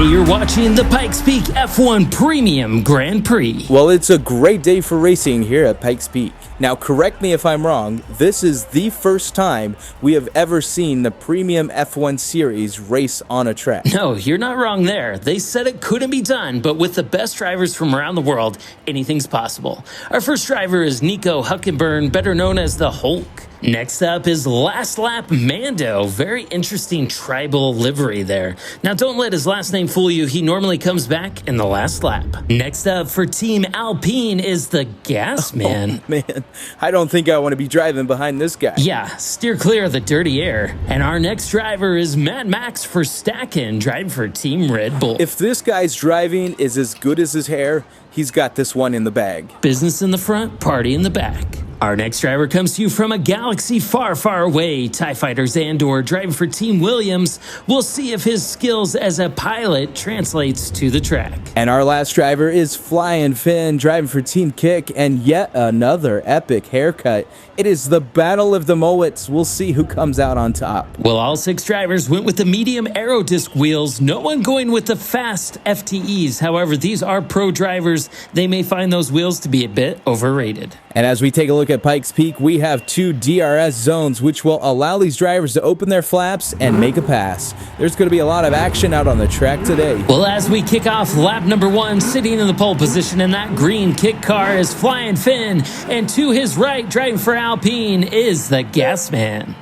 Hey, you're watching the Pikes Peak F1 Premium Grand Prix. Well, it's a great day for racing here at Pikes Peak. Now, correct me if I'm wrong, this is the first time we have ever seen the Premium F1 Series race on a track. No, you're not wrong there. They said it couldn't be done, but with the best drivers from around the world, anything's possible. Our first driver is Nico Hülkenberg, better known as the Hulk. Next up is Last Lap Mando. Very interesting tribal livery there. Now, don't let his last name fool you. He normally comes back in the last lap. Next up for Team Alpine is the Gas Man. Oh, man, I don't think I want to be driving behind this guy. Yeah, steer clear of the dirty air. And our next driver is Mad Max Verstappen, driving for Team Red Bull. If this guy's driving is as good as his hair, he's got this one in the bag. Business in the front, party in the back. Our next driver comes to you from a galaxy far, far away. TIE Fighter Xandor, driving for Team Williams. We'll see if his skills as a pilot translates to the track. And our last driver is Flying Finn, driving for Team Kick, and yet another epic haircut. It is the battle of the mullets. We'll see who comes out on top. Well, all 6 drivers went with the medium aero disc wheels. No one going with the fast FTEs. However, these are pro drivers. They may find those wheels to be a bit overrated. And as we take a look at Pikes Peak, we have 2 DRS zones, which will allow these drivers to open their flaps and make a pass. There's going to be a lot of action out on the track today. Well, as we kick off lap number 1, sitting in the pole position in that green kick car is Flying Finn, and to his right, driving for Alpine, is the Gas Man.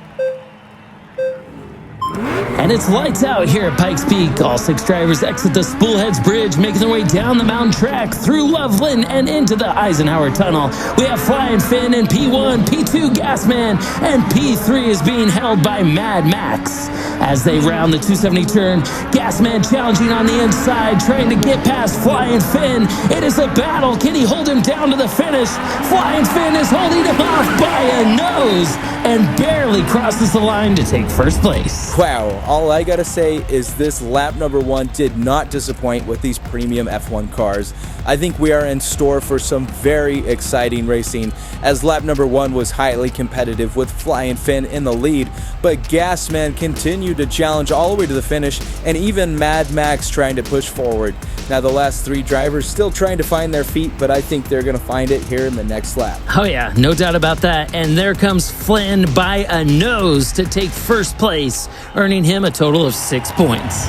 And it's lights out here at Pikes Peak. All 6 drivers exit the Spoolheads Bridge, making their way down the mountain track, through Loveland, and into the Eisenhower Tunnel. We have Flying Finn in P1, P2 Gasman, and P3 is being held by Mad Max. As they round the 270 turn, Gasman challenging on the inside, trying to get past Flying Finn. It is a battle. Can he hold him down to the finish? Flying Finn is holding him off by a nose and barely crosses the line to take first place. Wow, all I gotta say is this lap number 1 did not disappoint with these premium F1 cars. I think we are in store for some very exciting racing, as lap number 1 was highly competitive with Flying Finn in the lead, but Gasman continued to challenge all the way to the finish, and even Mad Max trying to push forward. Now the last 3 drivers still trying to find their feet, but I think they're gonna find it here in the next lap. Oh yeah, no doubt about that. And there comes Flynn by a nose to take first place, earning him a total of 6 points.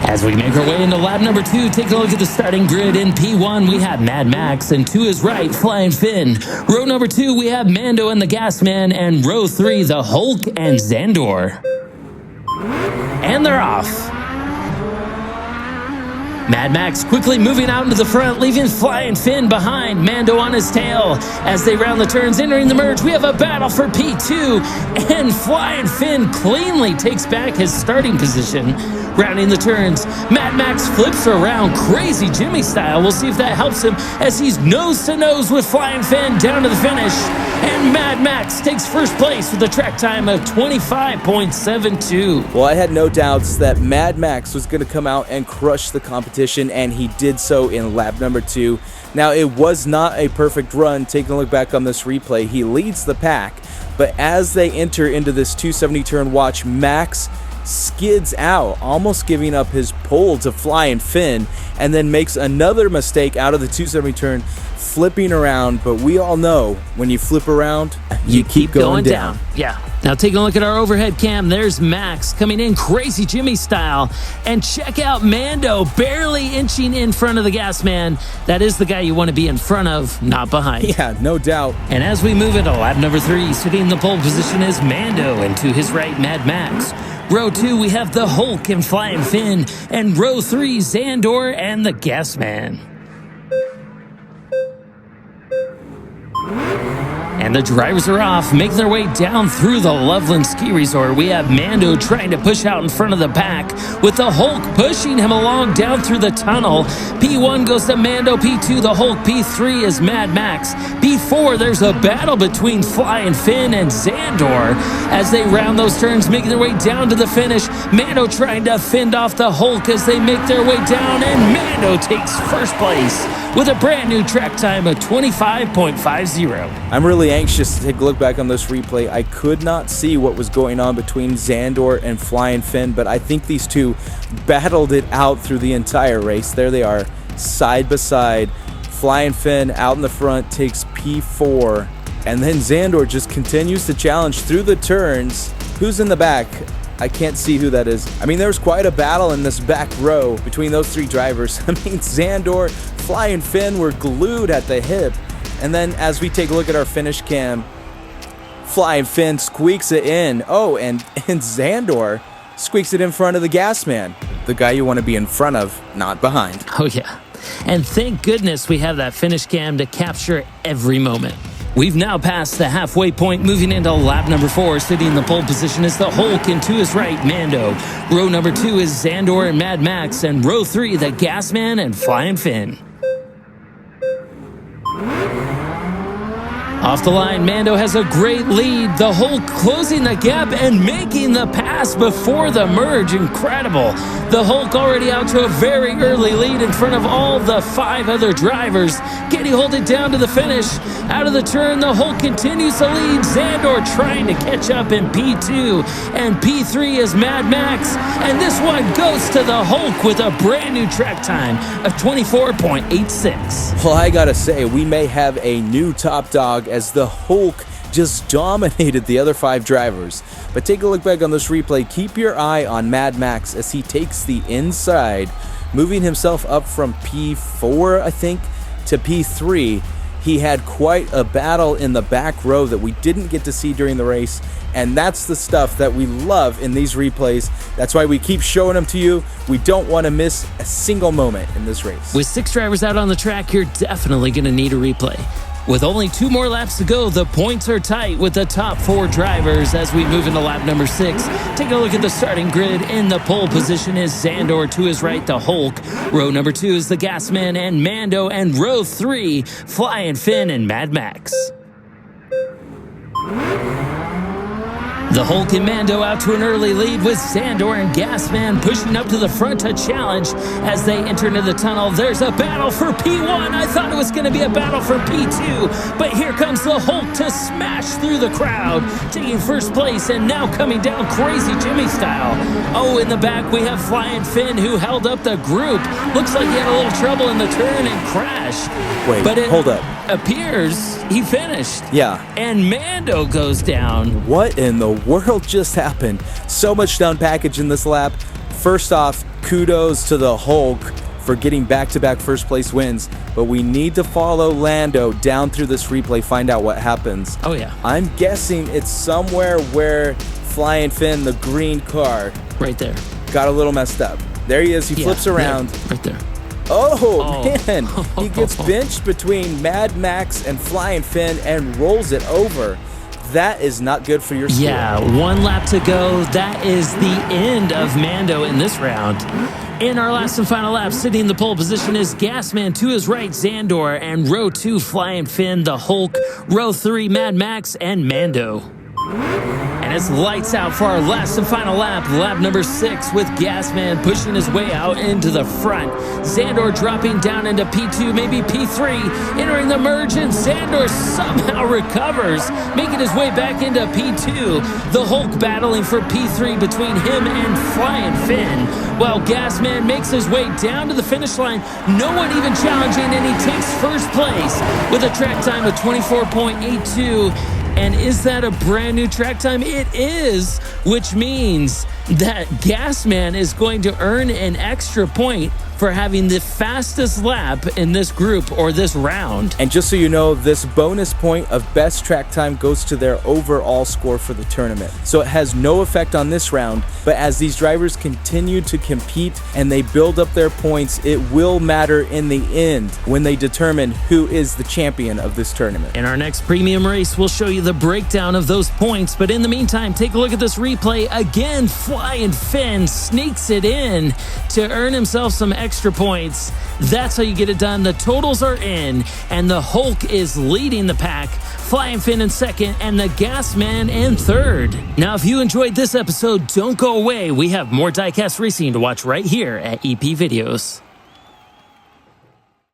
As we make our way into lap number 2, taking a look at the starting grid. In P1, we have Mad Max, and to his right, Flying Finn. Row number 2, we have Mando and the Gas Man, and row 3, the Hulk and Xandor. And they're off. Mad Max quickly moving out into the front, leaving Flying Finn behind, Mando on his tail. As they round the turns, entering the merge, we have a battle for P2, and Flying Finn cleanly takes back his starting position. Rounding the turns, Mad Max flips around crazy Jimmy style. We'll see if that helps him as he's nose to nose with Flying Finn down to the finish. And Mad Max takes first place with a track time of 25.72. Well, I had no doubts that Mad Max was going to come out and crush the competition, and he did so in lap number 2. Now, it was not a perfect run. Taking a look back on this replay, he leads the pack, but as they enter into this 270 turn, watch Max skids out, almost giving up his pole to Flying Finn, and then makes another mistake out of the 270 turn, flipping around. But we all know when you flip around, you keep going down. Yeah. Now taking a look at our overhead cam, there's Max coming in crazy Jimmy style. And check out Mando barely inching in front of the Gas Man. That is the guy you want to be in front of, not behind. Yeah, no doubt. And as we move into lap number 3, sitting in the pole position is Mando, and to his right, Mad Max. Row 2, we have the Hulk and Flying Finn, and row 3, Xandor and the Gas Man. And the drivers are off, making their way down through the Loveland Ski Resort. We have Mando trying to push out in front of the pack, with the Hulk pushing him along down through the tunnel. P1 goes to Mando, P2 the Hulk, P3 is Mad Max. P4, there's a battle between Flying Finn and Xandor. Zandor as they round those turns, making their way down to the finish. Mando trying to fend off the Hulk as they make their way down, and Mando takes first place with a brand new track time of 25.50. I'm really anxious to take a look back on this replay. I could not see what was going on between Zandor and Flying Finn, but I think these two battled it out through the entire race. There they are, side by side. Flying Finn out in the front takes P4, and then Zandor just continues to challenge through the turns. Who's in the back? I can't see who that is. I mean, there's quite a battle in this back row between those three drivers. I mean, Zandor, Flying Finn were glued at the hip. And then as we take a look at our finish cam, Flying Finn squeaks it in. Oh, and Zandor squeaks it in front of the gas man. The guy you want to be in front of, not behind. Oh, yeah. And thank goodness we have that finish cam to capture every moment. We've now passed the halfway point, moving into lap number 4. Sitting in the pole position is the Hulk, and to his right, Mando. Row number 2 is Zandor and Mad Max, and row 3, the Gasman and Flying Finn. Off the line, Mando has a great lead. The Hulk closing the gap and making the pass before the merge. Incredible. The Hulk already out to a very early lead in front of all the 5 other drivers. Can he hold it down to the finish? Out of the turn, the Hulk continues to lead. Zandor trying to catch up in P2. And P3 is Mad Max. And this one goes to the Hulk with a brand new track time of 24.86. Well, I gotta say, we may have a new top dog as the Hulk just dominated the other 5 drivers. But take a look back on this replay. Keep your eye on Mad Max as he takes the inside, moving himself up from P4, I think, to P3. He had quite a battle in the back row that we didn't get to see during the race, and that's the stuff that we love in these replays. That's why we keep showing them to you. We don't want to miss a single moment in this race. With 6 drivers out on the track, you're definitely going to need a replay. With only 2 more laps to go, the points are tight with the top 4 drivers as we move into lap number 6. Take a look at the starting grid. In the pole position is Zandor, to his right, the Hulk. Row number 2 is the Gasman and Mando, and row 3, Flying Finn and Mad Max. The Hulk and Mando out to an early lead with Zandor and Gasman pushing up to the front to challenge as they enter into the tunnel. There's a battle for P1. I thought it was going to be a battle for P2, but here comes the Hulk to smash through the crowd, taking first place and now coming down Crazy Jimmy style. Oh, in the back we have Flying Finn, who held up the group. Looks like he had a little trouble in the turn and crashed. Wait, but it hold up. Appears he finished. Yeah. And Mando goes down. What in the world just happened? So much to unpackage in this lap. First off, kudos to the Hulk for getting back-to-back first place wins, but we need to follow Lando down through this replay, find out what happens. Oh yeah. I'm guessing it's somewhere where Flying Finn, the green car, right there, got a little messed up. There he is. He flips around. There, right there. Oh, man. He gets benched between Mad Max and Flying Finn and rolls it over. That is not good for your score. Yeah, 1 lap to go. That is the end of Mando in this round. In our last and final lap, sitting in the pole position is Gasman, to his right, Zandor, and row 2, Flying Finn, the Hulk, row 3, Mad Max, and Mando. And it's lights out for our last and final lap, lap number 6, with Gasman pushing his way out into the front. Zandor dropping down into P2, maybe P3, entering the merge, and Zandor somehow recovers, making his way back into P2. The Hulk battling for P3 between him and Flying Finn, while Gasman makes his way down to the finish line. No one even challenging, and he takes first place with a track time of 24.82. And is that a brand new track time? It is, which means that Gasman is going to earn an extra point for having the fastest lap in this group or this round. And just so you know, this bonus point of best track time goes to their overall score for the tournament. So it has no effect on this round, but as these drivers continue to compete and they build up their points, it will matter in the end when they determine who is the champion of this tournament. In our next premium race, we'll show you the breakdown of those points, but in the meantime, take a look at this replay again. Flying Finn sneaks it in to earn himself some extra points. That's how you get it done. The totals are in, and the Hulk is leading the pack. Flying Finn in second, and the Gas Man in third. Now, if you enjoyed this episode, don't go away. We have more Diecast racing to watch right here at EP Videos.